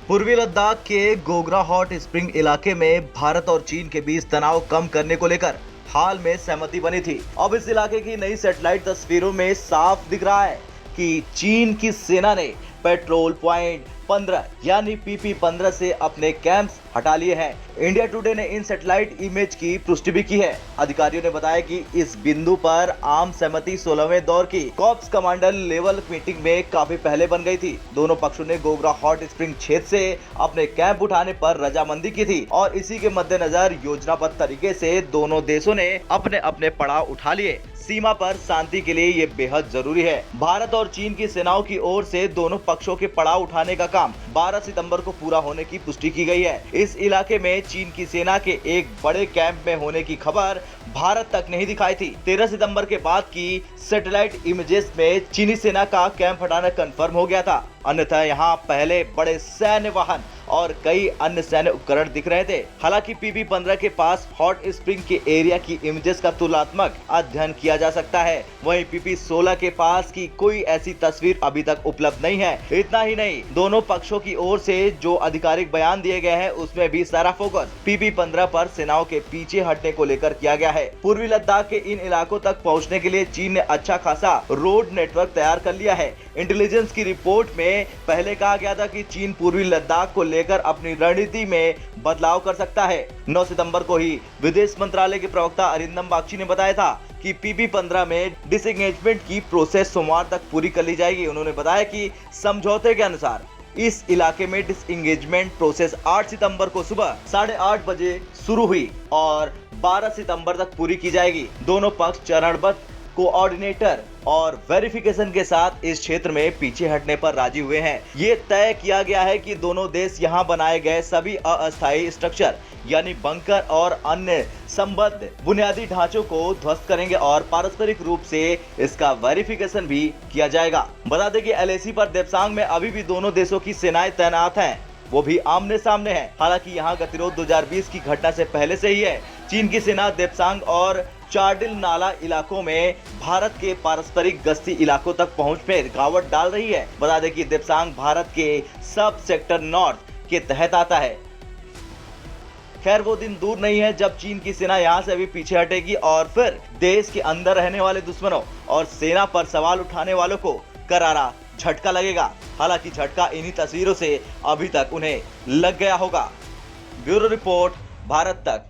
पूर्वी लद्दाख के Gogra hot spring इलाके में भारत और चीन के बीच तनाव कम करने को लेकर हाल में सहमति बनी थी। अब इस इलाके की नई सैटेलाइट तस्वीरों में साफ दिख रहा है कि चीन की सेना ने पेट्रोल पॉइंट 15 यानी PP-15 से अपने कैंप्स हटा लिए हैं। इंडिया टुडे ने इन सैटेलाइट इमेज की पुष्टि भी की है। अधिकारियों ने बताया कि इस बिंदु पर आम सहमति 16वें दौर की कॉर्प्स कमांडर लेवल मीटिंग में काफी पहले बन गई थी। दोनों पक्षों ने गोगरा हॉट स्प्रिंग क्षेत्र से अपने कैंप उठाने पर रजामंदी की थी और इसी के मद्देनजर योजनाबद्ध तरीके से दोनों देशों ने अपने अपने पड़ाव उठा लिए। सीमा पर शांति के लिए ये बेहद जरूरी है। भारत और चीन की सेनाओं की ओर से दोनों पक्षों के पड़ाव उठाने का काम 12 सितंबर को पूरा होने की पुष्टि की गई है। इस इलाके में चीन की सेना के एक बड़े कैंप में होने की खबर भारत तक नहीं दिखाई थी। 13 सितंबर के बाद की सैटेलाइट इमेजेस में चीनी सेना का कैंप हटाना कंफर्म हो गया था। अन्यथा यहाँ पहले बड़े सैन्य वाहन और कई अन्य सैन्य उपकरण दिख रहे थे। हालांकि PP-15 के पास हॉट स्प्रिंग के एरिया की इमेजेस का तुलनात्मक अध्ययन किया जा सकता है। वहीं PP-16 के पास की कोई ऐसी तस्वीर अभी तक उपलब्ध नहीं है। इतना ही नहीं, दोनों पक्षों की ओर से जो आधिकारिक बयान दिए गए हैं उसमें भी सारा फोकस PP-15 पर सेनाओं के पीछे हटने को लेकर किया गया है। पूर्वी लद्दाख के इन इलाकों तक पहुँचने के लिए चीन ने अच्छा खासा रोड नेटवर्क तैयार कर लिया है। इंटेलिजेंस की रिपोर्ट में पहले कहा गया था कि चीन पूर्वी लद्दाख को लेकर अपनी रणनीति में बदलाव कर सकता है। 9 सितंबर को ही विदेश मंत्रालय के प्रवक्ता अरिंदम बागची ने बताया था कि PP-15 में डिसएंगेजमेंट की प्रोसेस सोमवार तक पूरी कर ली जाएगी। उन्होंने बताया कि समझौते के अनुसार इस इलाके में डिसएंगेजमेंट प्रोसेस 8 सितंबर को सुबह 8:30 बजे शुरू हुई और 12 सितंबर तक पूरी की जाएगी। दोनों पक्ष चरणबद्ध कोऑर्डिनेटर और वेरिफिकेशन के साथ इस क्षेत्र में पीछे हटने पर राजी हुए हैं। ये तय किया गया है कि दोनों देश यहां बनाए गए सभी अस्थायी स्ट्रक्चर यानी बंकर और अन्य संबद्ध बुनियादी ढांचों को ध्वस्त करेंगे और पारस्परिक रूप से इसका वेरिफिकेशन भी किया जाएगा। बता दें कि LAC पर देप्सांग में अभी भी दोनों देशों की सेनाएं तैनात हैं, वो भी आमने सामने हैं। हालांकि यहां गतिरोध 2020 की घटना से पहले से ही है। चीन की सेना देप्सांग और चारडिल नाला इलाकों में भारत के पारस्परिक गश्ती इलाकों तक पहुंच में रुकावट डाल रही है। बता दें कि देप्सांग भारत के सब सेक्टर नॉर्थ के तहत आता है। खैर, वो दिन दूर नहीं है जब चीन की सेना यहां से अभी पीछे हटेगी और फिर देश के अंदर रहने वाले दुश्मनों और सेना पर सवाल उठाने वालों को करारा झटका लगेगा। हालांकि झटका इन्हीं तस्वीरों से अभी तक उन्हें लग गया होगा। ब्यूरो रिपोर्ट, भारत तक।